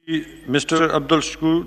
Mr. Abdul Shakur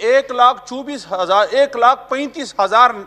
1,35,000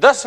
10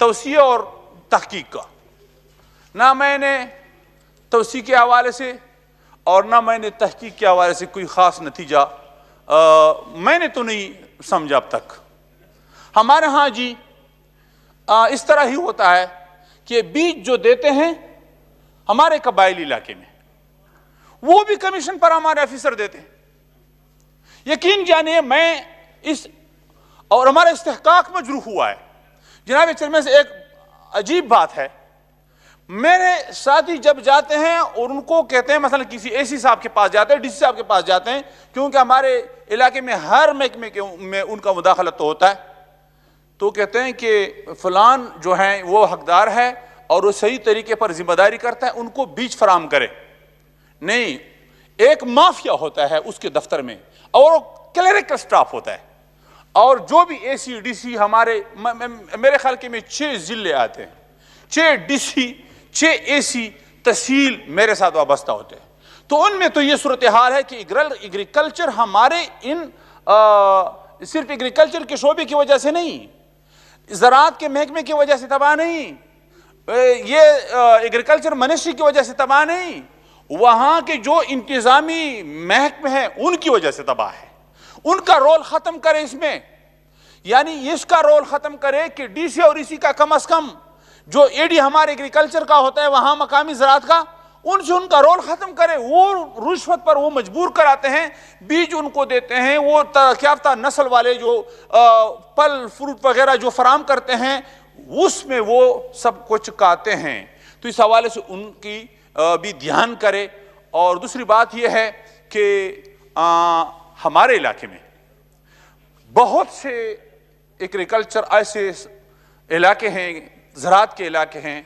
توسیع اور تحقیق کا، نہ میں نے توسیع کے حوالے سے اور نہ میں نے تحقیق کے حوالے سے کوئی خاص نتیجہ میں نے تو نہیں سمجھا اب تک۔ ہمارے ہاں جی اس طرح ہی ہوتا ہے کہ بیج جو دیتے ہیں ہمارے قبائلی علاقے میں، وہ بھی کمیشن پر ہمارے آفیسر دیتے ہیں۔ یقین جانیے میں اس اور ہمارا استحقاق مجروح ہوا ہے۔ جناب چیئرمین سے ایک عجیب بات ہے، میرے ساتھی جب جاتے ہیں اور ان کو کہتے ہیں، مثلا کسی اے سی صاحب کے پاس جاتے ہیں، ڈی سی صاحب کے پاس جاتے ہیں، کیونکہ ہمارے علاقے میں ہر محکمے میں ان کا مداخلت تو ہوتا ہے، تو کہتے ہیں کہ فلان جو ہیں وہ حقدار ہے اور وہ صحیح طریقے پر ذمہ داری کرتا ہے، ان کو بیج فراہم کرے۔ نہیں، ایک مافیا ہوتا ہے اس کے دفتر میں اور کلریکل سٹاف ہوتا ہے، اور جو بھی اے سی ڈی سی ہمارے میرے خیال کے میں 6 ضلع آتے ہیں، 6 ڈی سی 6 اے سی تحصیل میرے ساتھ وابستہ ہوتے ہیں۔ تو ان میں تو یہ صورتحال ہے کہ ایگریکلچر ہمارے صرف ایگریکلچر کے شعبے کی وجہ سے نہیں، زراعت کے محکمے کی وجہ سے تباہ نہیں، یہ ایگریکلچر منسٹری کی وجہ سے تباہ نہیں، وہاں کے جو انتظامی محکمے ہیں ان کی وجہ سے تباہ ہے۔ ان کا رول ختم کرے اس میں، یعنی اس کا رول ختم کرے کہ ڈی سی اور ای سی کا کم از کم جو اے ڈی ہمارے ایگریکلچر کا ہوتا ہے وہاں مقامی زراعت کا، ان سے ان کا رول ختم کرے۔ وہ رشوت پر وہ مجبور کراتے ہیں، بیج ان کو دیتے ہیں، وہ یافتہ نسل والے جو پھل فروٹ وغیرہ جو فراہم کرتے ہیں اس میں وہ سب کچھ کاتے ہیں۔ تو اس حوالے سے ان کی بھی دھیان کرے۔ اور دوسری بات یہ ہے کہ ہمارے علاقے میں بہت سے ایگریکلچر ایسے علاقے ہیں، زراعت کے علاقے ہیں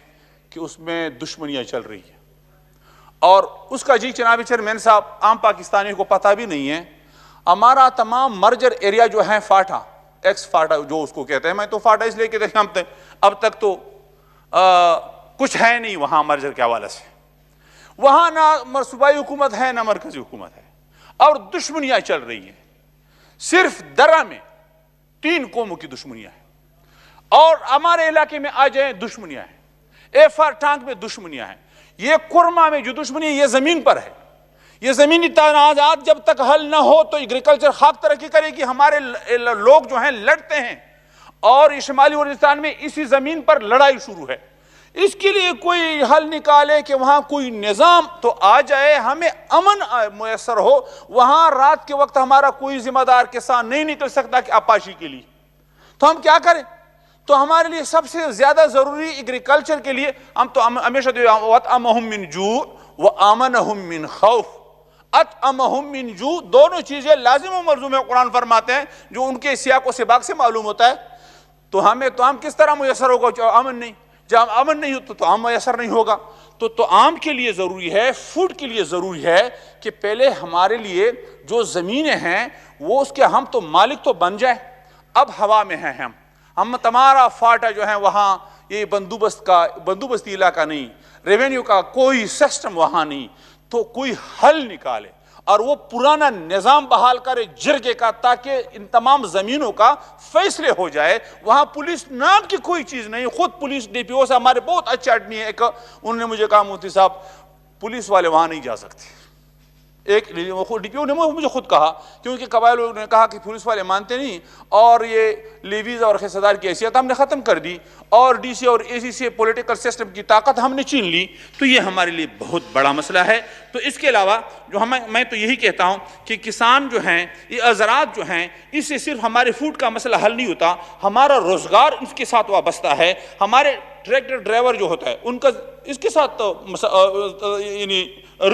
کہ اس میں دشمنیاں چل رہی ہیں، اور اس کا جی جناب چیئرمین صاحب عام پاکستانیوں کو پتہ بھی نہیں ہے۔ ہمارا تمام مرجر ایریا جو ہے فاٹا، ایکس فاٹا جو اس کو کہتے ہیں، میں تو فاٹا اس لیے کہ اب تک تو کچھ ہے نہیں وہاں مرجر کے حوالے سے، وہاں نہ صوبائی حکومت ہے نہ مرکزی حکومت ہے، اور دشمنیاں چل رہی ہیں۔ صرف درہ میں 3 قوموں کی دشمنیاں ہیں، اور ہمارے علاقے میں آ جائیں دشمنیاں ہیں، ایفار ٹانک میں دشمنیاں ہیں، یہ کرما میں جو دشمنی ہے یہ زمین پر ہے۔ یہ زمینی تنازعات جب تک حل نہ ہو تو ایگریکلچر خاک ترقی کرے گی۔ ہمارے لوگ جو ہیں لڑتے ہیں، اور شمالی وزیرستان میں اسی زمین پر لڑائی شروع ہے۔ اس کے لیے کوئی حل نکالے کہ وہاں کوئی نظام تو آ جائے، ہمیں امن میسر ہو۔ وہاں رات کے وقت ہمارا کوئی ذمہ دار کسان نہیں نکل سکتا کہ آپاشی کے لیے، تو ہم کیا کریں؟ تو ہمارے لیے سب سے زیادہ ضروری ایگریکلچر کے لیے ہم تو ہمیشہ وَأَطْعَمَهُم مِّن جُوعٍ وَآمَنَهُم مِّن خَوْفٍ۔ اطعمہم من جوع، دونوں چیزیں لازم و ملزوم قرآن فرماتے ہیں، جو ان کے سیاق و سباق سے معلوم ہوتا ہے۔ تو ہم کس طرح میسر ہوگا جو امن نہیں، جب امن نہیں ہوتا تو عام میسر نہیں ہوگا۔ تو عام کے لیے ضروری ہے، فوڈ کے لیے ضروری ہے کہ پہلے ہمارے لیے جو زمینیں ہیں وہ اس کے ہم تو مالک تو بن جائیں۔ اب ہوا میں ہیں ہم تمہارا فاٹا جو ہے وہاں یہ بندوبستی علاقہ نہیں، ریونیو کا کوئی سسٹم وہاں نہیں، تو کوئی حل نکالے اور وہ پرانا نظام بحال کرے جرگے کا، تاکہ ان تمام زمینوں کا فیصلے ہو جائے۔ وہاں پولیس نام کی کوئی چیز نہیں، خود پولیس ڈی پی او سے ہمارے بہت اچھے آدمی ہے، انہوں نے مجھے کہا مفتی صاحب پولیس والے وہاں نہیں جا سکتے۔ ایک ڈی پی او نے مجھے خود کہا، کیونکہ قبائل نے کہا کہ پولیس والے مانتے نہیں، اور یہ لیویز اور حصہ کی حیثیت ہم نے ختم کر دی، اور ڈی سی اور اے سی سے پولیٹیکل سسٹم کی طاقت ہم نے چھین لی، تو یہ ہمارے لیے بہت بڑا مسئلہ ہے۔ تو اس کے علاوہ جو میں تو یہی کہتا ہوں کہ کسان جو ہیں، یہ زراعت جو ہیں، اس سے صرف ہمارے فوڈ کا مسئلہ حل نہیں ہوتا، ہمارا روزگار اس کے ساتھ وابستہ ہے۔ ہمارے ٹریکٹر ڈرائیور جو ہوتا ہے ان کا اس کے ساتھ یعنی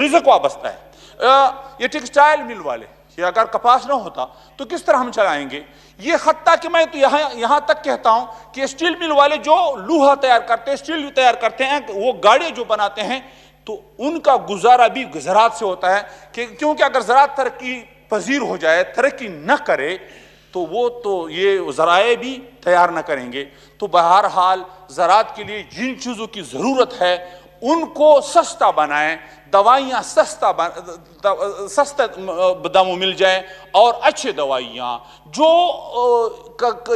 رزق وابستہ ہے۔ یہ ٹیکسٹائل مل والے، یہ اگر کپاس نہ ہوتا تو کس طرح ہم چلائیں گے؟ یہ حتیٰ کہ میں تو یہاں تک کہتا ہوں کہ اسٹیل مل والے جو لوہا تیار کرتے ہیں، اسٹیل تیار کرتے ہیں، وہ گاڑیاں جو بناتے ہیں، تو ان کا گزارا بھی زراعت سے ہوتا ہے، کیونکہ اگر زراعت ترقی پذیر ہو جائے، ترقی نہ کرے، تو وہ تو یہ ذرائع بھی تیار نہ کریں گے۔ تو بہرحال زراعت کے لیے جن چیزوں کی ضرورت ہے ان کو سستا بنائیں، دوائیاں سستے داموں مل جائیں، اور اچھے دوائیاں جو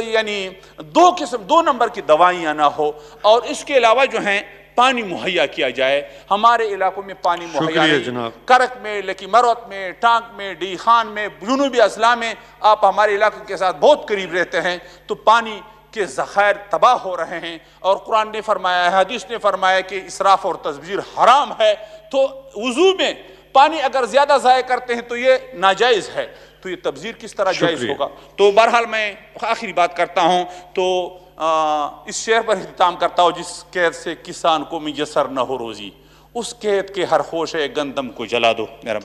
یعنی دو نمبر کی دوائیاں نہ ہو، اور اس کے علاوہ جو ہیں پانی مہیا کیا جائے۔ ہمارے علاقوں میں پانی مہیا شکریہ نہیں، جناب۔ کرک میں، لکی مروت میں، ٹانک میں، ڈی خان میں، جنوبی اضلاع میں، آپ ہمارے علاقے کے ساتھ بہت قریب رہتے ہیں، تو پانی کے ذخائر تباہ ہو رہے ہیں، اور قرآن نے فرمایا ہے، حدیث نے فرمایا کہ اسراف اور تبذیر حرام ہے۔ تو وضو میں پانی اگر زیادہ ضائع کرتے ہیں تو یہ ناجائز ہے، تو یہ تبذیر کس طرح جائز شکریہ۔ ہوگا؟ تو بہرحال میں آخری بات کرتا ہوں، تو اس شعر پر اختتام کرتا ہوں: جس قید سے کسان کو میسر نہ ہو روزی، اس قید کے ہر خوش گندم کو جلا دو۔ میرا